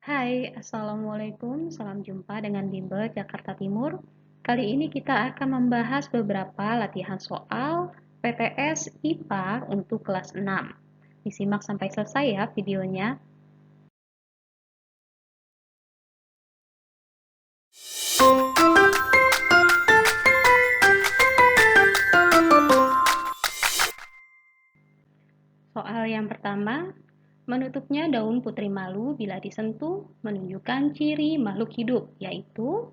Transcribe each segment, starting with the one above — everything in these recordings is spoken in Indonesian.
Hai, Assalamualaikum. Salam jumpa dengan Bimbel Jakarta Timur. Kali ini kita akan membahas beberapa latihan soal PTS IPA untuk kelas 6. Disimak sampai selesai ya videonya. Soal yang pertama, menutupnya daun putri malu bila disentuh menunjukkan ciri makhluk hidup, yaitu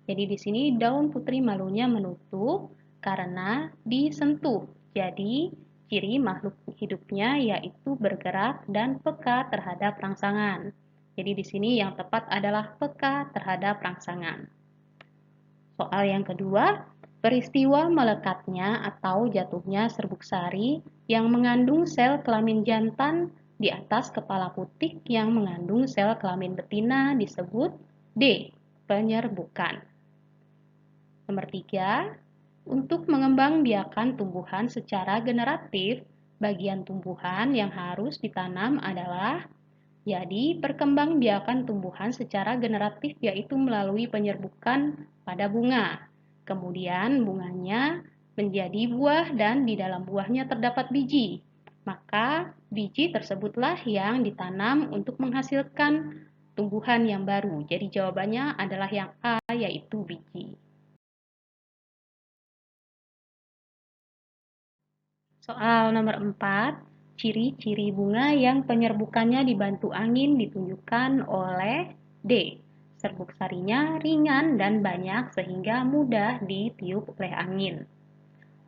jadi di sini daun putri malunya menutup karena disentuh. Jadi ciri makhluk hidupnya yaitu bergerak dan peka terhadap rangsangan. Jadi di sini yang tepat adalah peka terhadap rangsangan. Soal yang kedua, peristiwa melekatnya atau jatuhnya serbuk sari yang mengandung sel kelamin jantan di atas kepala putik yang mengandung sel kelamin betina disebut D. Penyerbukan. Nomor 3, untuk mengembangbiakan tumbuhan secara generatif, bagian tumbuhan yang harus ditanam adalah jadi, perkembangbiakan tumbuhan secara generatif yaitu melalui penyerbukan pada bunga. Kemudian bunganya menjadi buah dan di dalam buahnya terdapat biji. Maka biji tersebutlah yang ditanam untuk menghasilkan tumbuhan yang baru. Jadi jawabannya adalah yang A, yaitu biji. Soal nomor 4, ciri-ciri bunga yang penyerbukannya dibantu angin ditunjukkan oleh D. Serbuk sarinya ringan dan banyak sehingga mudah ditiup oleh angin.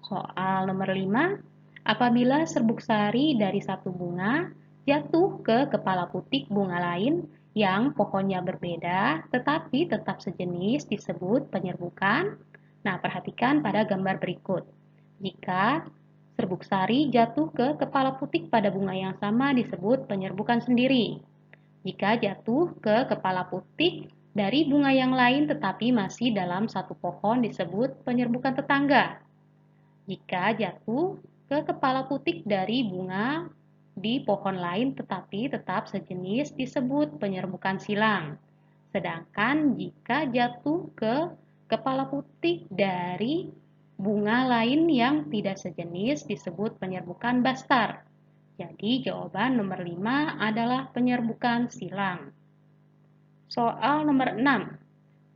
Soal nomor 5, apabila serbuk sari dari satu bunga jatuh ke kepala putik bunga lain yang pohonnya berbeda tetapi tetap sejenis disebut penyerbukan. Nah, perhatikan pada gambar berikut. Jika serbuk sari jatuh ke kepala putik pada bunga yang sama disebut penyerbukan sendiri. Jika jatuh ke kepala putik dari bunga yang lain tetapi masih dalam satu pohon disebut penyerbukan tetangga. Jika jatuh ke kepala putik dari bunga di pohon lain tetapi tetap sejenis disebut penyerbukan silang. Sedangkan jika jatuh ke kepala putik dari bunga lain yang tidak sejenis disebut penyerbukan bastar. Jadi jawaban nomor 5 adalah penyerbukan silang. Soal nomor 6.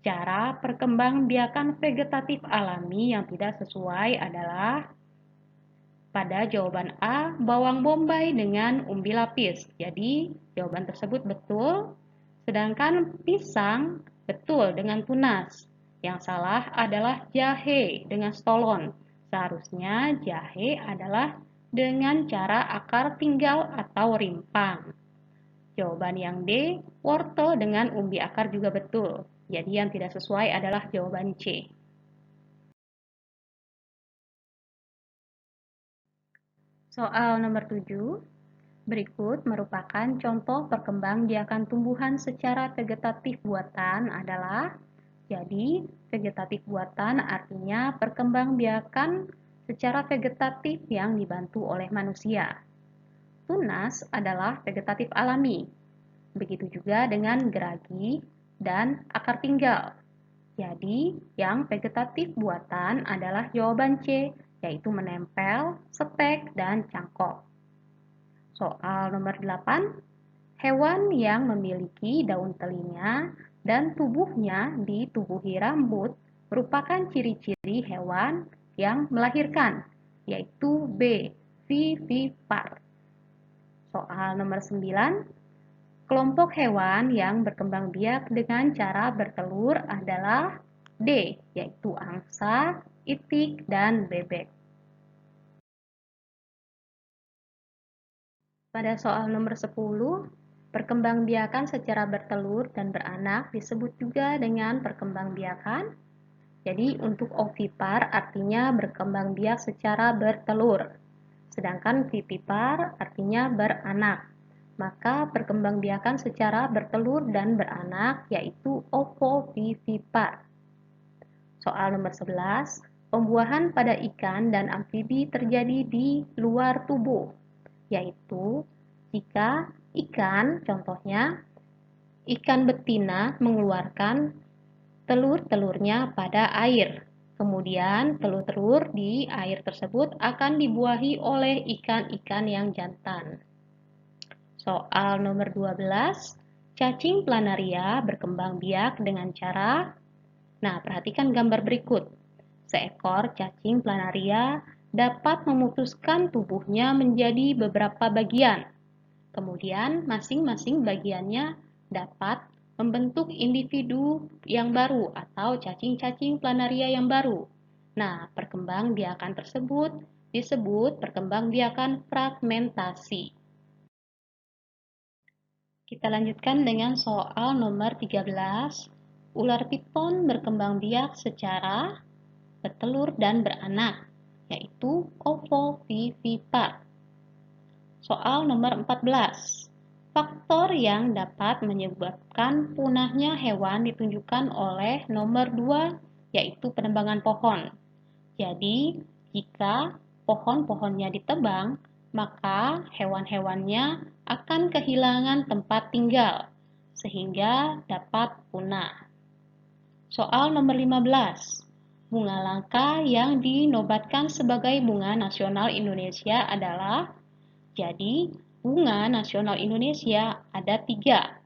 Cara perkembangbiakan vegetatif alami yang tidak sesuai adalah pada jawaban A, bawang bombay dengan umbi lapis. Jadi jawaban tersebut betul. Sedangkan pisang betul dengan tunas. Yang salah adalah jahe dengan stolon. Seharusnya jahe adalah dengan cara akar tinggal atau rimpang. Jawaban yang D, wortel dengan umbi akar juga betul. Jadi yang tidak sesuai adalah jawaban C. Soal nomor 7. Berikut merupakan contoh perkembangbiakan tumbuhan secara vegetatif buatan adalah jadi vegetatif buatan artinya perkembangbiakan secara vegetatif yang dibantu oleh manusia. Tunas adalah vegetatif alami. Begitu juga dengan geragi dan akar tinggal. Jadi, yang vegetatif buatan adalah jawaban C, yaitu menempel, setek, dan cangkok. Soal nomor 8, hewan yang memiliki daun telinga dan tubuhnya ditubuhi rambut merupakan ciri-ciri hewan yang melahirkan, yaitu B, vivipar. Soal nomor 9, kelompok hewan yang berkembang biak dengan cara bertelur adalah D, yaitu angsa, itik, dan bebek. Pada soal nomor 10, perkembangbiakan secara bertelur dan beranak disebut juga dengan perkembangbiakan. Jadi untuk ovipar artinya berkembang biak secara bertelur. Sedangkan vivipar artinya beranak. Maka perkembangbiakan secara bertelur dan beranak yaitu ovovivipar. Soal nomor 11, pembuahan pada ikan dan amfibi terjadi di luar tubuh, yaitu jika ikan contohnya Ikan betina mengeluarkan telur-telurnya pada air. Kemudian telur-telur di air tersebut akan dibuahi oleh ikan-ikan yang jantan. Soal nomor 12, cacing planaria berkembang biak dengan cara. Nah, perhatikan gambar berikut. Seekor cacing planaria dapat memutuskan tubuhnya menjadi beberapa bagian. Kemudian, masing-masing bagiannya dapat membentuk individu yang baru atau cacing-cacing planaria yang baru. Nah, perkembangbiakan tersebut disebut perkembangbiakan fragmentasi. Kita lanjutkan dengan soal nomor 13. Ular piton berkembang biak secara bertelur dan beranak, yaitu ovovivipar. Soal nomor 14. Faktor yang dapat menyebabkan punahnya hewan ditunjukkan oleh nomor 2, yaitu penebangan pohon. Jadi, jika pohon-pohonnya ditebang, maka hewan-hewannya akan kehilangan tempat tinggal, sehingga dapat punah. Soal nomor 15. Bunga langka yang dinobatkan sebagai bunga nasional Indonesia adalah. Jadi, bunga nasional Indonesia ada 3.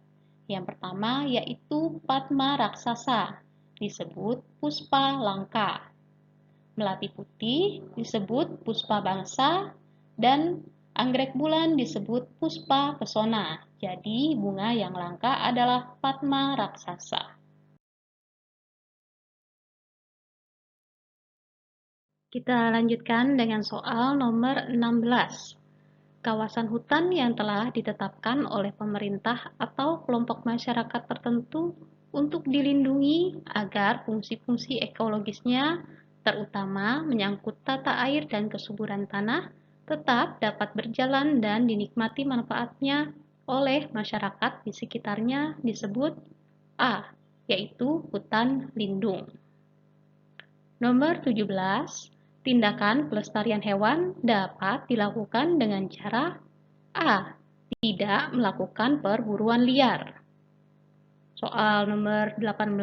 Yang pertama yaitu Padma raksasa, disebut puspa langka. Melati putih disebut puspa bangsa, dan anggrek bulan disebut puspa pesona. Jadi, bunga yang langka adalah Padma raksasa. Kita lanjutkan dengan soal nomor 16. Kawasan hutan yang telah ditetapkan oleh pemerintah atau kelompok masyarakat tertentu untuk dilindungi agar fungsi-fungsi ekologisnya, terutama menyangkut tata air dan kesuburan tanah, tetap dapat berjalan dan dinikmati manfaatnya oleh masyarakat di sekitarnya disebut A, yaitu hutan lindung. Nomor 17. Tindakan pelestarian hewan dapat dilakukan dengan cara A. Tidak melakukan perburuan liar. Soal nomor 18.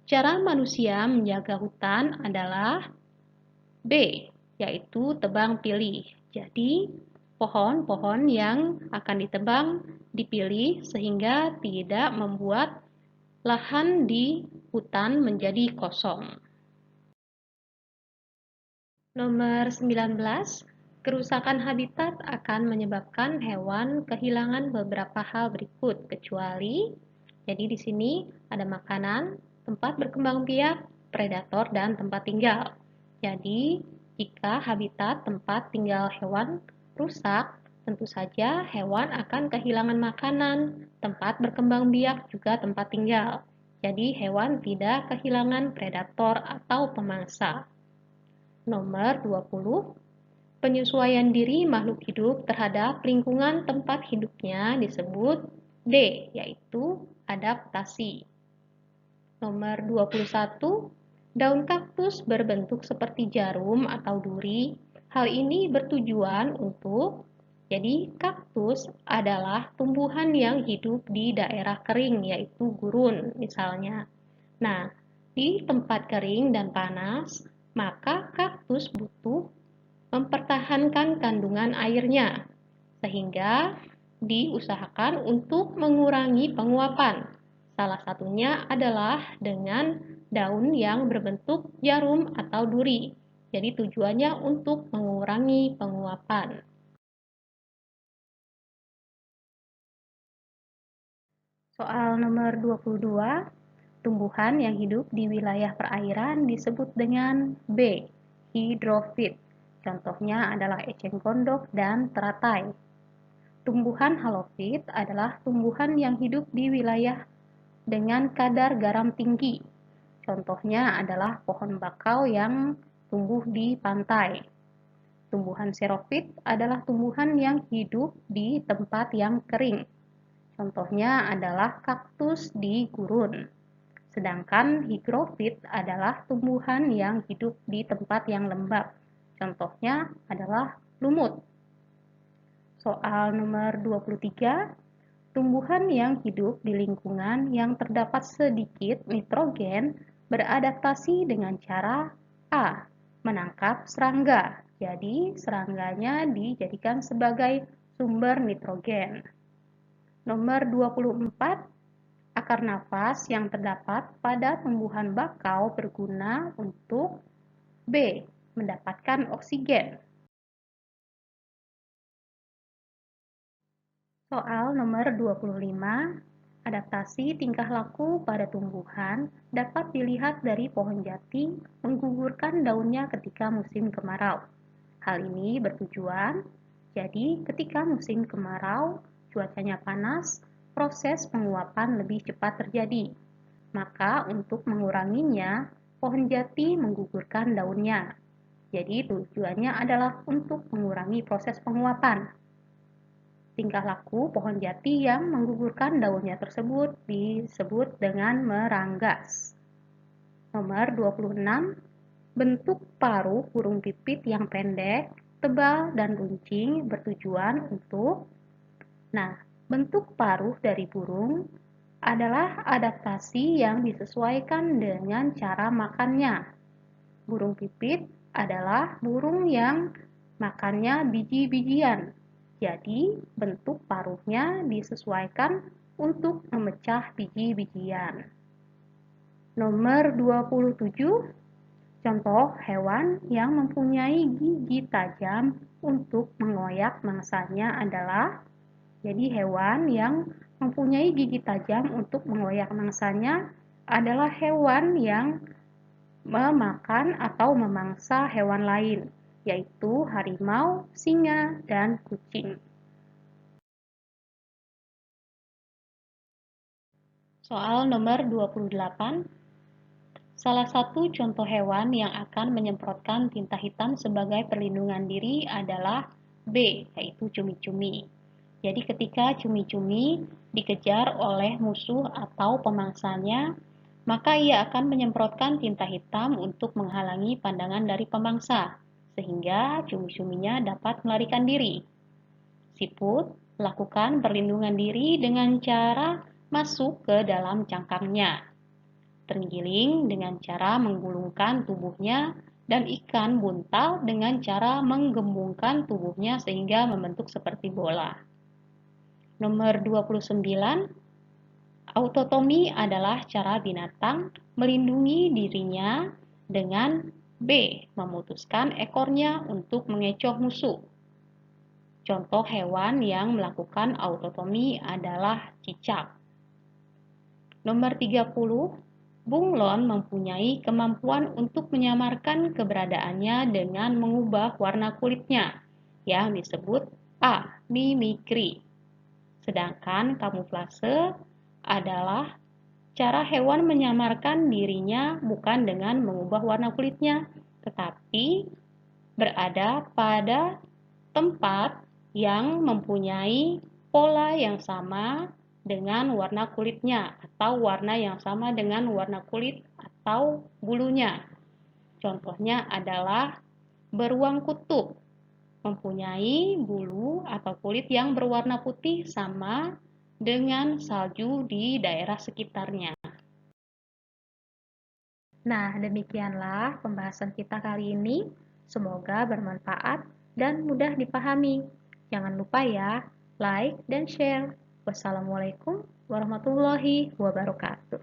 Cara manusia menjaga hutan adalah B. Yaitu tebang pilih. Jadi, pohon-pohon yang akan ditebang dipilih sehingga tidak membuat lahan di hutan menjadi kosong. Nomor 19, kerusakan habitat akan menyebabkan hewan kehilangan beberapa hal berikut, kecuali, jadi di sini ada makanan, tempat berkembang biak, predator, dan tempat tinggal. Jadi, jika habitat tempat tinggal hewan rusak, tentu saja hewan akan kehilangan makanan, tempat berkembang biak, juga tempat tinggal. Jadi, hewan tidak kehilangan predator atau pemangsa. Nomor 20, penyesuaian diri makhluk hidup terhadap lingkungan tempat hidupnya disebut D, yaitu adaptasi. Nomor 21, daun kaktus berbentuk seperti jarum atau duri. Hal ini bertujuan untuk, jadi kaktus adalah tumbuhan yang hidup di daerah kering, yaitu gurun misalnya. Nah, di tempat kering dan panas, maka kaktus butuh mempertahankan kandungan airnya, sehingga diusahakan untuk mengurangi penguapan. Salah satunya adalah dengan daun yang berbentuk jarum atau duri. Jadi tujuannya untuk mengurangi penguapan. Soal nomor 22, tumbuhan yang hidup di wilayah perairan disebut dengan B, hidrofit. Contohnya adalah eceng gondok dan teratai. Tumbuhan halofit adalah tumbuhan yang hidup di wilayah dengan kadar garam tinggi. Contohnya adalah pohon bakau yang tumbuh di pantai. Tumbuhan xerofit adalah tumbuhan yang hidup di tempat yang kering. Contohnya adalah kaktus di gurun. Sedangkan higrofit adalah tumbuhan yang hidup di tempat yang lembab. Contohnya adalah lumut. Soal nomor 23, Tumbuhan yang hidup di lingkungan yang terdapat sedikit nitrogen beradaptasi dengan cara A. Menangkap serangga. Jadi, serangganya dijadikan sebagai sumber nitrogen. Nomor 24, akar nafas yang terdapat pada tumbuhan bakau berguna untuk B. Mendapatkan oksigen. Soal nomor 25, adaptasi tingkah laku pada tumbuhan dapat dilihat dari pohon jati menggugurkan daunnya ketika musim kemarau. Hal ini bertujuan, jadi ketika musim kemarau, cuacanya panas, proses penguapan lebih cepat terjadi. Maka untuk menguranginya, pohon jati menggugurkan daunnya. Jadi tujuannya adalah untuk mengurangi proses penguapan. Tingkah laku pohon jati yang menggugurkan daunnya tersebut disebut dengan meranggas. Nomor 26, bentuk paruh burung pipit yang pendek, tebal, dan runcing bertujuan untuk. Nah, bentuk paruh dari burung adalah adaptasi yang disesuaikan dengan cara makannya. Burung pipit adalah burung yang makannya biji-bijian. Jadi, bentuk paruhnya disesuaikan untuk memecah biji-bijian. Nomor 27, contoh hewan yang mempunyai gigi tajam untuk mengoyak mangsanya adalah, jadi hewan yang mempunyai gigi tajam untuk mengoyak mangsanya adalah hewan yang memakan atau memangsa hewan lain, yaitu harimau, singa, dan kucing. Soal nomor 28. Salah satu contoh hewan yang akan menyemprotkan tinta hitam sebagai perlindungan diri adalah B, yaitu cumi-cumi. Jadi ketika cumi-cumi dikejar oleh musuh atau pemangsanya, maka ia akan menyemprotkan tinta hitam untuk menghalangi pandangan dari pemangsa, sehingga cumi-cuminya dapat melarikan diri. Siput lakukan perlindungan diri dengan cara masuk ke dalam cangkangnya, terenggiling dengan cara menggulungkan tubuhnya, dan ikan buntal dengan cara menggembungkan tubuhnya sehingga membentuk seperti bola. Nomor 29, autotomi adalah cara binatang melindungi dirinya dengan B. Memutuskan ekornya untuk mengecoh musuh. Contoh hewan yang melakukan autotomi adalah cicak. Nomor 30, bunglon mempunyai kemampuan untuk menyamarkan keberadaannya dengan mengubah warna kulitnya, yang disebut A. Mimikri. Sedangkan kamuflase adalah cara hewan menyamarkan dirinya bukan dengan mengubah warna kulitnya, tetapi berada pada tempat yang mempunyai pola yang sama dengan warna kulitnya atau warna yang sama dengan warna kulit atau bulunya. Contohnya adalah beruang kutub, mempunyai bulu atau kulit yang berwarna putih sama dengan salju di daerah sekitarnya. Nah, demikianlah pembahasan kita kali ini. Semoga bermanfaat dan mudah dipahami. Jangan lupa ya, like dan share. Wassalamualaikum warahmatullahi wabarakatuh.